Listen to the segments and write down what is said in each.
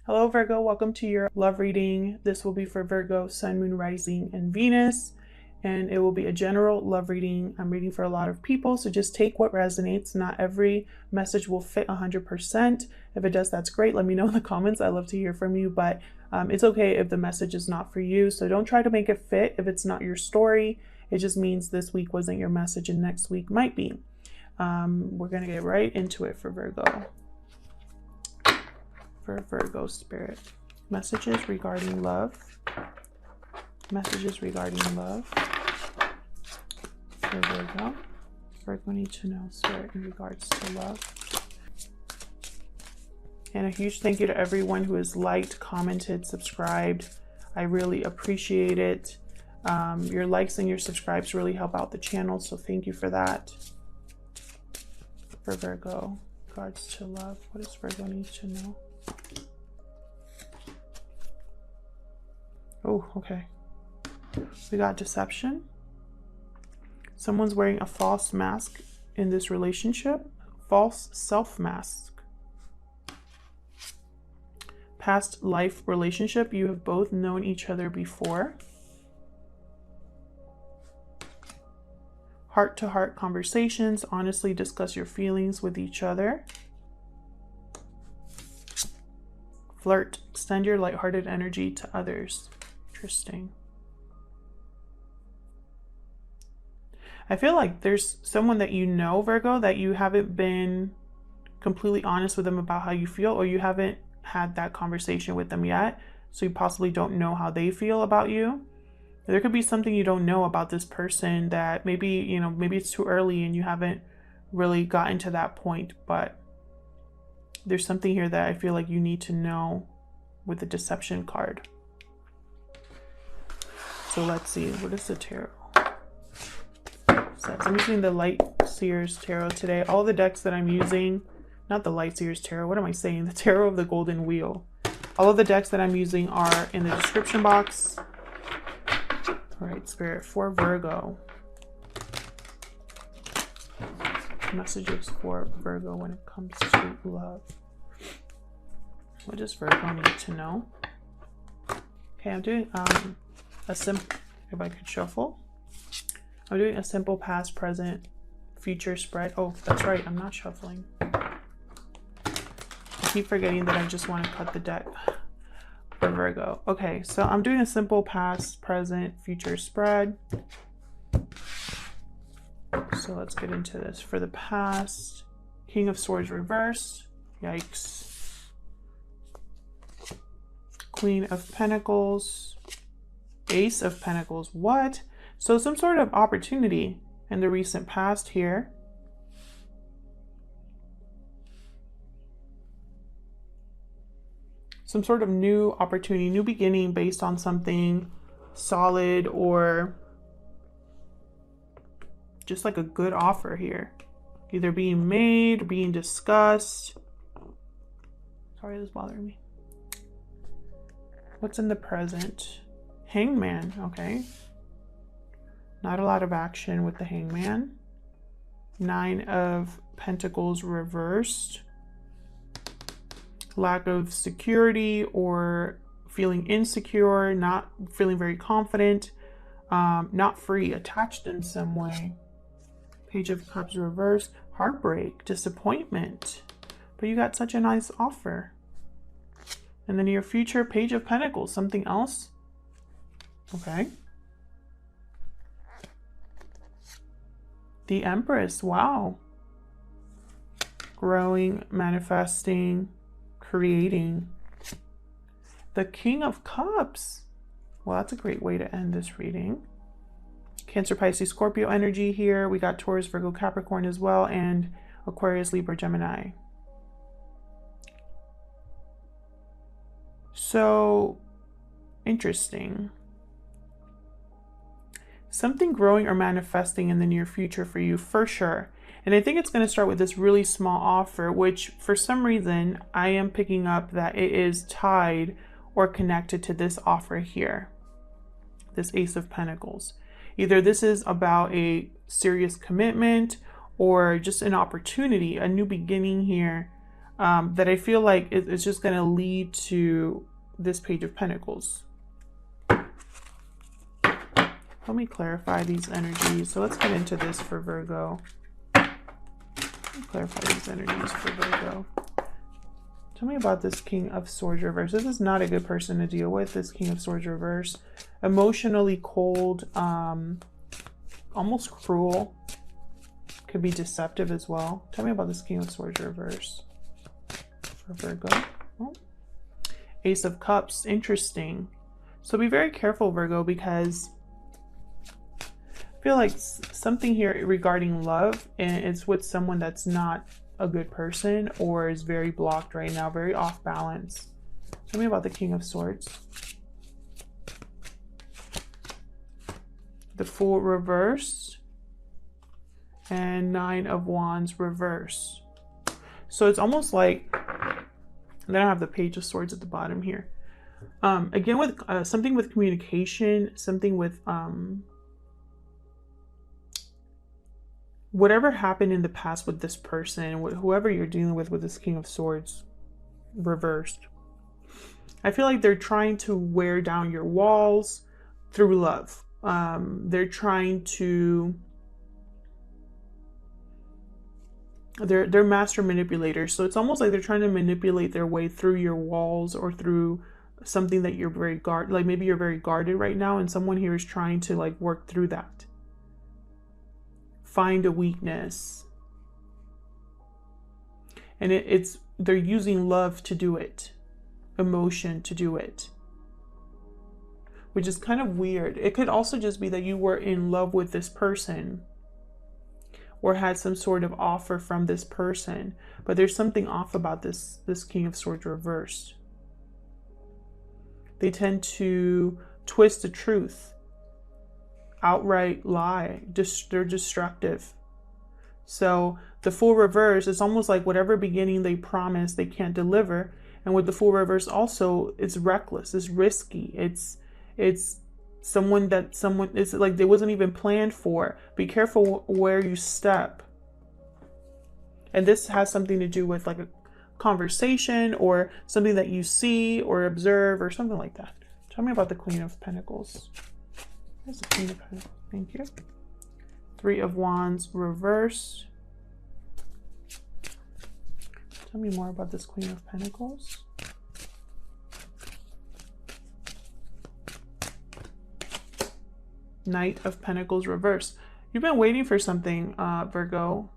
Hello Virgo, welcome to your love reading. This will be for Virgo, Sun, Moon, Rising, and Venus. And it will be a general love reading. I'm reading for a lot of people, so just take what resonates. Not every message will fit 100%. If it does, that's great. Let me know in the comments. I love to hear from you, but it's okay if the message is not for you. So don't try to make it fit if it's not your story. It just means this week wasn't your message and next week might be. We're going to get right into it for Virgo. For Virgo spirit. Messages regarding love. Messages regarding love. For Virgo. Virgo need to know spirit in regards to love. And a huge thank you to everyone who has liked, commented, subscribed. I really appreciate it. Your likes and your subscribes really help out the channel, so thank you for that. For Virgo, regards to love. What does Virgo need to know? Oh, okay. We got deception. Someone's wearing a false mask in this relationship. False self-mask. Past life relationship. You have both known each other before. Heart-to-heart conversations. Honestly discuss your feelings with each other. Flirt. Extend your lighthearted energy to others. Interesting. I feel like there's someone that you know, Virgo, that you haven't been completely honest with them about how you feel, or you haven't had that conversation with them yet, so you possibly don't know how they feel about you. There could be something you don't know about this person that maybe, you know, maybe it's too early and you haven't really gotten to that point, but there's something here that I feel like you need to know with the deception card. So let's see, what is the tarot? I'm using the Light Seers Tarot today. All the decks that I'm using, not the Light Seers Tarot, what am I saying? The Tarot of the Golden Wheel. All of the decks that I'm using are in the description box. All right, Spirit, for Virgo. Messages for Virgo when it comes to love. What does Virgo need to know? Okay, I'm doing a simple, if I could shuffle. I'm doing a simple past, present, future spread. Oh, that's right, I'm not shuffling. I keep forgetting that I just want to cut the deck for Virgo. Okay, so I'm doing a simple past, present, future spread. So let's get into this. For the past, King of Swords reversed. Yikes. Queen of Pentacles. Ace of Pentacles. What? So some sort of opportunity in the recent past here. Some sort of new opportunity, new beginning based on something solid or just like a good offer here. Either being made or being discussed. Sorry, this is bothering me. What's in the present? Hangman, okay. Not a lot of action with the Hangman. Nine of Pentacles reversed. Lack of security or feeling insecure, not feeling very confident, not free, attached in some way. Page of Cups reversed. Heartbreak, disappointment. But you got such a nice offer. And then your future, Page of Pentacles, something else. Okay. The Empress, wow. Growing, manifesting, creating. The King of Cups. Well, that's a great way to end this reading. Cancer, Pisces, Scorpio energy here. We got Taurus, Virgo, Capricorn as well, and Aquarius, Libra, Gemini. So, interesting. Something growing or manifesting in the near future for you, for sure. And I think it's going to start with this really small offer, which for some reason I am picking up that it is tied or connected to this offer here. This Ace of Pentacles. Either this is about a serious commitment or just an opportunity, a new beginning here. that I feel like it's just going to lead to this Page of Pentacles. Let me clarify these energies. So let's get into this for Virgo. Clarify these energies for Virgo. Tell me about this King of Swords reverse. This is not a good person to deal with, this King of Swords reverse. Emotionally cold, almost cruel. Could be deceptive as well. Tell me about this King of Swords reverse for Virgo. Oh. Ace of Cups, interesting. So be very careful, Virgo, because I feel like something here regarding love, and it's with someone that's not a good person or is very blocked right now, very off balance. Tell me about the King of Swords. The Fool reversed and Nine of Wands reverse. So it's almost like, then I have the Page of Swords at the bottom here. Again, with something with communication, something with whatever happened in the past with this person, whoever you're dealing with this King of Swords reversed. I feel like they're trying to wear down your walls through love. They're trying to, they're master manipulators. So it's almost like they're trying to manipulate their way through your walls or through something that you're very like maybe you're very guarded right now, and someone here is trying to like work through that. Find a weakness, and they're using love to do it, emotion to do it, which is kind of weird. It could also just be that you were in love with this person or had some sort of offer from this person, but there's something off about this King of Swords reversed. They tend to twist the truth, outright lie. They're destructive. So the Fool reverse, it's almost like whatever beginning they promise they can't deliver. And with the Fool reverse also, it's reckless, it's risky, it's someone it's like they wasn't even planned for. Be careful where you step. And this has something to do with like a conversation or something that you see or observe or something like that. Tell me about the Queen of Pentacles. There's the Queen of Pentacles. Thank you. Three of Wands reverse. Tell me more about this Queen of Pentacles. Knight of Pentacles reverse. You've been waiting for something, Virgo.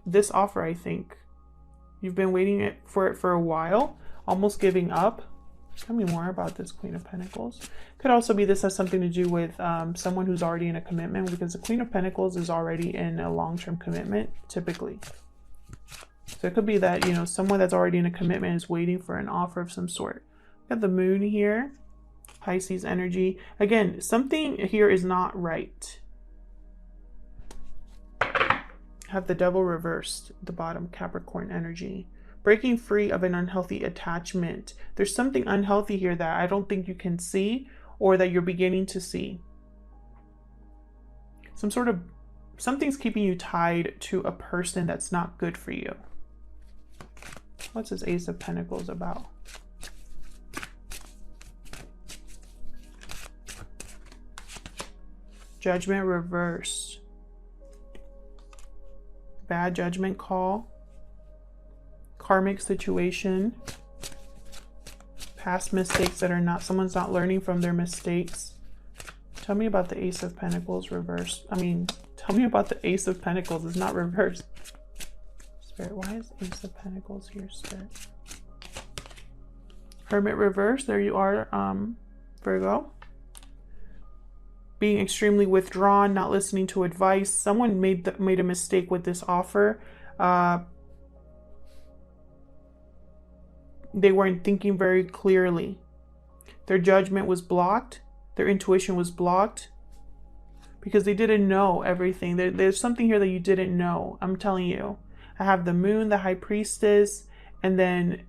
This offer, I think. You've been waiting for it for a while, almost giving up. Tell me more about this Queen of Pentacles. Could also be this has something to do with someone who's already in a commitment, because the Queen of Pentacles is already in a long-term commitment, typically. So it could be that, you know, someone that's already in a commitment is waiting for an offer of some sort. Got the Moon here, Pisces energy. Again, something here is not right. Have the Devil reversed at the bottom, Capricorn energy. Breaking free of an unhealthy attachment. There's something unhealthy here that I don't think you can see, or that you're beginning to see. Something's keeping you tied to a person that's not good for you. What's this Ace of Pentacles about? Judgment reversed. Bad judgment call. Karmic situation, past mistakes that are not, someone's not learning from their mistakes. Tell me about the Ace of Pentacles reversed. Tell me about the Ace of Pentacles. It's not reversed. Spirit, why is Ace of Pentacles here, Spirit? Hermit reversed. There you are, Virgo. Being extremely withdrawn, not listening to advice. Someone made a mistake with this offer. They weren't thinking very clearly. Their judgment was blocked. Their intuition was blocked because they didn't know everything. There's something here that you didn't know. I'm telling you. I have the Moon, the High Priestess, and then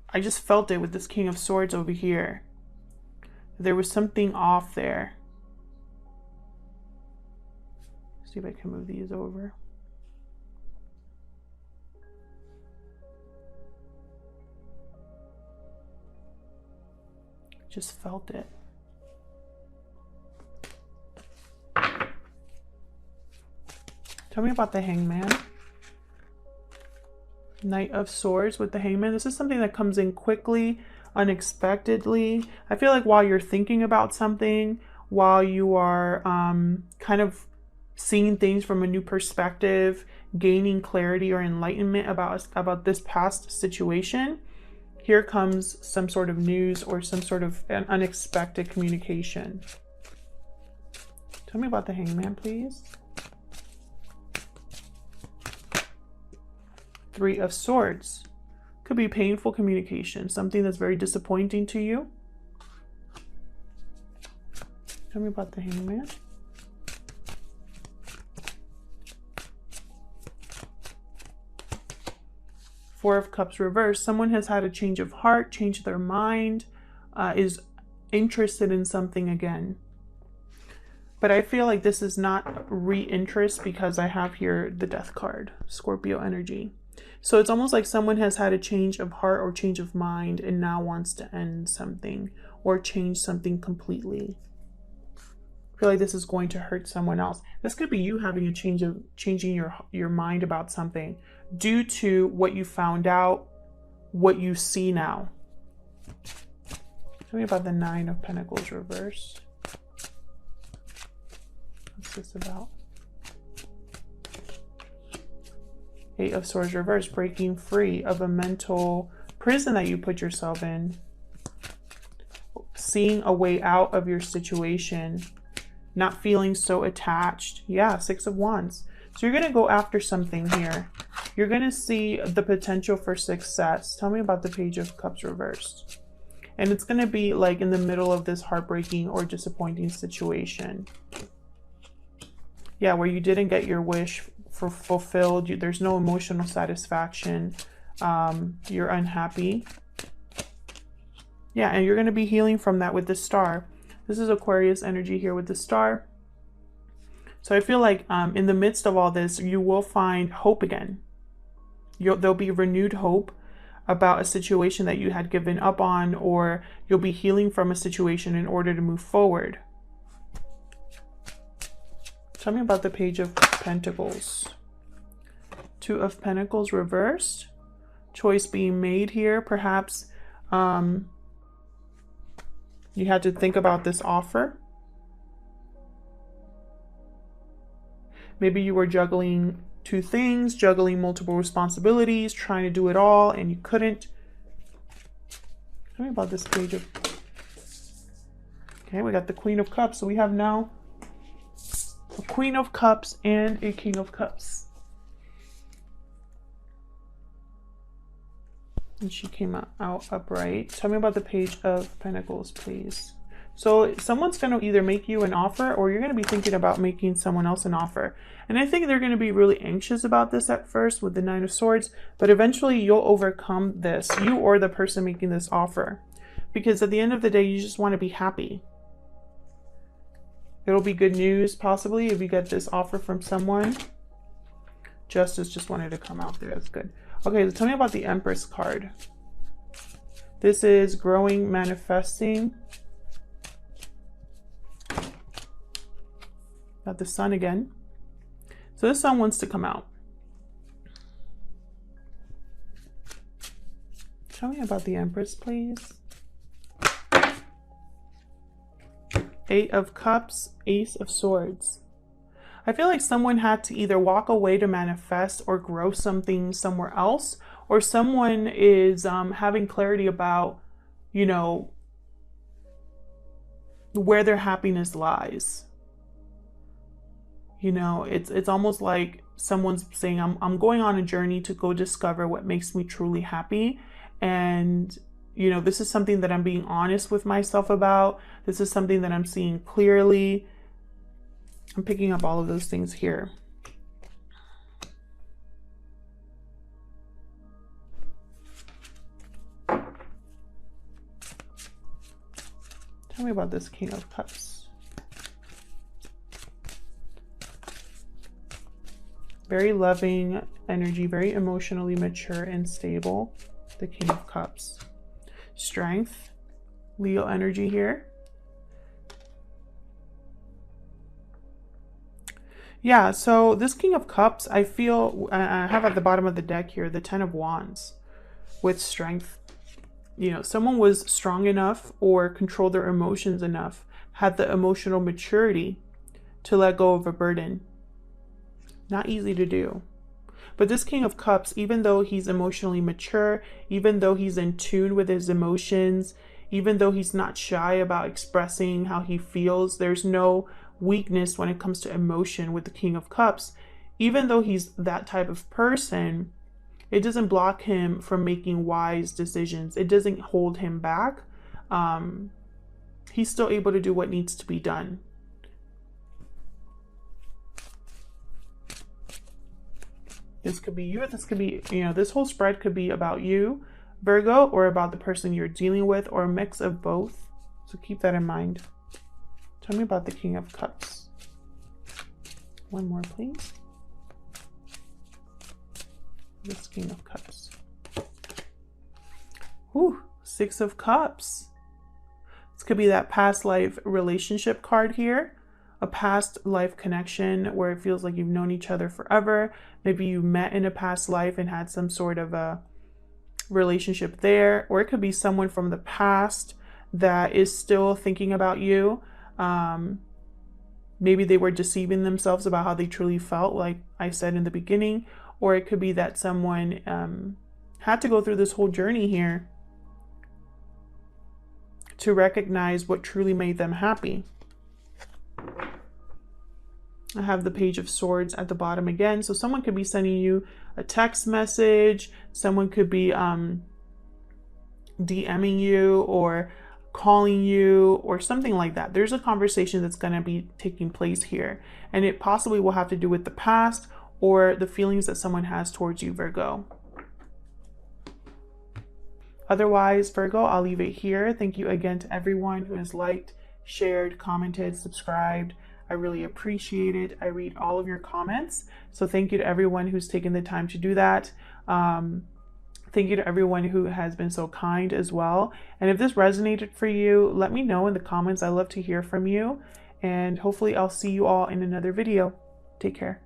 I just felt it with this King of Swords over here. There was something off there. See if I can move these over. Just felt it. Tell me about the Hangman. Knight of Swords with the Hangman. This is something that comes in quickly, unexpectedly. I feel like while you're thinking about something, while you are kind of seeing things from a new perspective, gaining clarity or enlightenment about this past situation, here comes some sort of news or some sort of an unexpected communication. Tell me about the Hangman, please. Three of Swords. Could be painful communication, something that's very disappointing to you. Tell me about the Hangman. Four of Cups reversed. Someone has had a change of heart, changed their mind, is interested in something again. But I feel like this is not re-interest because I have here the Death card, Scorpio energy. So it's almost like someone has had a change of heart or change of mind and now wants to end something or change something completely. I feel like this is going to hurt someone else. This could be you having a changing your mind about something due to what you found out, what you see now. Tell me about the Nine of Pentacles reversed. What's this about? Eight of Swords reversed, breaking free of a mental prison that you put yourself in. Seeing a way out of your situation. Not feeling so attached. Yeah, Six of Wands. So you're going to go after something here. You're going to see the potential for success. Tell me about the Page of Cups reversed. And it's going to be like in the middle of this heartbreaking or disappointing situation. Yeah, where you didn't get your wish fulfilled. There's no emotional satisfaction. You're unhappy. Yeah, and you're going to be healing from that with the Star. This is Aquarius energy here with the Star. So I feel like in the midst of all this, you will find hope again. There'll be renewed hope about a situation that you had given up on, or you'll be healing from a situation in order to move forward. Tell me about the Page of Pentacles. Two of Pentacles reversed. Choice being made here. Perhaps you had to think about this offer. Maybe you were juggling two things, juggling multiple responsibilities, trying to do it all, and you couldn't. Tell me about this Page of... Okay, we got the Queen of Cups. So we have now a Queen of Cups and a King of Cups. And she came out upright. Tell me about the Page of Pentacles, please. So someone's going to either make you an offer, or you're going to be thinking about making someone else an offer. And I think they're going to be really anxious about this at first with the Nine of Swords, but eventually you'll overcome this, you or the person making this offer. Because at the end of the day, you just want to be happy. It'll be good news, possibly, if you get this offer from someone. Justice just wanted to come out there. That's good. Okay, so tell me about the Empress card. This is growing, manifesting. Got the Sun again. So this Sun wants to come out. Tell me about the Empress, please. Eight of Cups, Ace of Swords. I feel like someone had to either walk away to manifest or grow something somewhere else, or someone is having clarity about, you know, where their happiness lies. You know, it's almost like someone's saying, I'm going on a journey to go discover what makes me truly happy. And, you know, this is something that I'm being honest with myself about. This is something that I'm seeing clearly. I'm picking up all of those things here. Tell me about this King of Cups. Very loving energy, very emotionally mature and stable. The King of Cups. Strength. Leo energy here. Yeah, so this King of Cups, I feel, I have at the bottom of the deck here, the Ten of Wands with strength. You know, someone was strong enough or controlled their emotions enough, had the emotional maturity to let go of a burden. Not easy to do. But this King of Cups, even though he's emotionally mature, even though he's in tune with his emotions, even though he's not shy about expressing how he feels, there's no weakness when it comes to emotion with the King of Cups. Even though he's that type of person, it doesn't block him from making wise decisions. It doesn't hold him back. He's still able to do what needs to be done. This could be you. This could be, you know, this whole spread could be about you, Virgo, or about the person you're dealing with, or a mix of both. So keep that in mind. Tell me about the King of Cups. One more, please. This King of Cups. Ooh, Six of Cups. This could be that past life relationship card here. A past life connection where it feels like you've known each other forever. Maybe you met in a past life and had some sort of a relationship there. Or it could be someone from the past that is still thinking about you. Maybe they were deceiving themselves about how they truly felt, like I said in the beginning. Or it could be that someone had to go through this whole journey here to recognize what truly made them happy. I have the Page of Swords at the bottom again. So someone could be sending you a text message. Someone could be DMing you or calling you or something like that. There's a conversation that's going to be taking place here. And it possibly will have to do with the past or the feelings that someone has towards you, Virgo. Otherwise, Virgo, I'll leave it here. Thank you again to everyone who has liked, shared, commented, subscribed. I really appreciate it. I read all of your comments. So thank you to everyone who's taken the time to do that. Thank you to everyone who has been so kind as well. And if this resonated for you, let me know in the comments. I love to hear from you. And hopefully I'll see you all in another video. Take care.